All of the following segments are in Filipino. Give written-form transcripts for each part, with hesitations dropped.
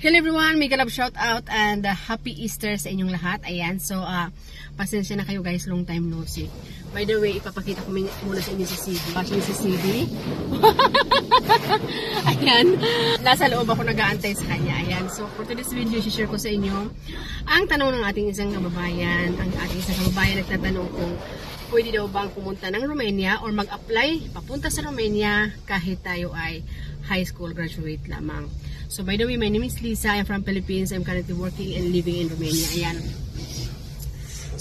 Hello everyone, mega love shout out and happy Easter sa inyong lahat. Ayan, so pasensya na kayo guys, long time no see. By the way, ipapakita ko muna sa inyo si CD. Watching si CD. Ayan, nasa loob ako nag-aantay sa kanya. Ayan, so for today's video, share ko sa inyo ang tanong ng ating isang kababayan. Ang ating isang kababayan nagtatanong kung pwede daw bang pumunta ng Romania or mag-apply papunta sa Romania kahit tayo ay high school graduate lamang. So by the way, my name is Lisa. I'm from Philippines. I'm currently working and living in Romania. Ayan.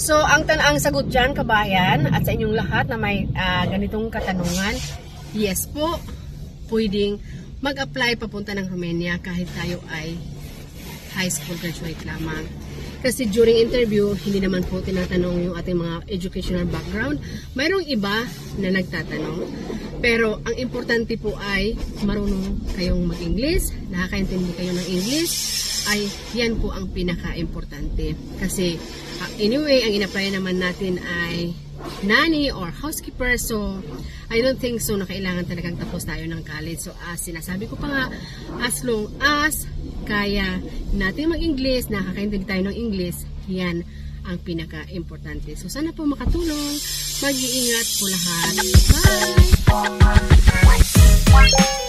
So ang sagot dyan, kabayan, at sa inyong lahat na may ganitong katanungan, yes po, pwedeng mag-apply papunta ng Romania kahit tayo ay high school graduate lamang. Kasi during interview, hindi naman po tinatanong yung ating mga educational background. Mayroong iba na nagtatanong. Pero ang importante po ay marunong kayong mag-English, nakakaintindi kayo ng English, ay yan po ang pinaka-importante. Kasi anyway, ang in-apply naman natin ay nanny or housekeeper. So, I don't think so na kailangan talagang tapos tayo ng college. So, sinasabi ko pa nga, as long as kaya natin mag-English, nakakaintindi tayo ng English, yan ang pinaka-importante. So, sana po makatulong. Mag-iingat po lahat. Bye!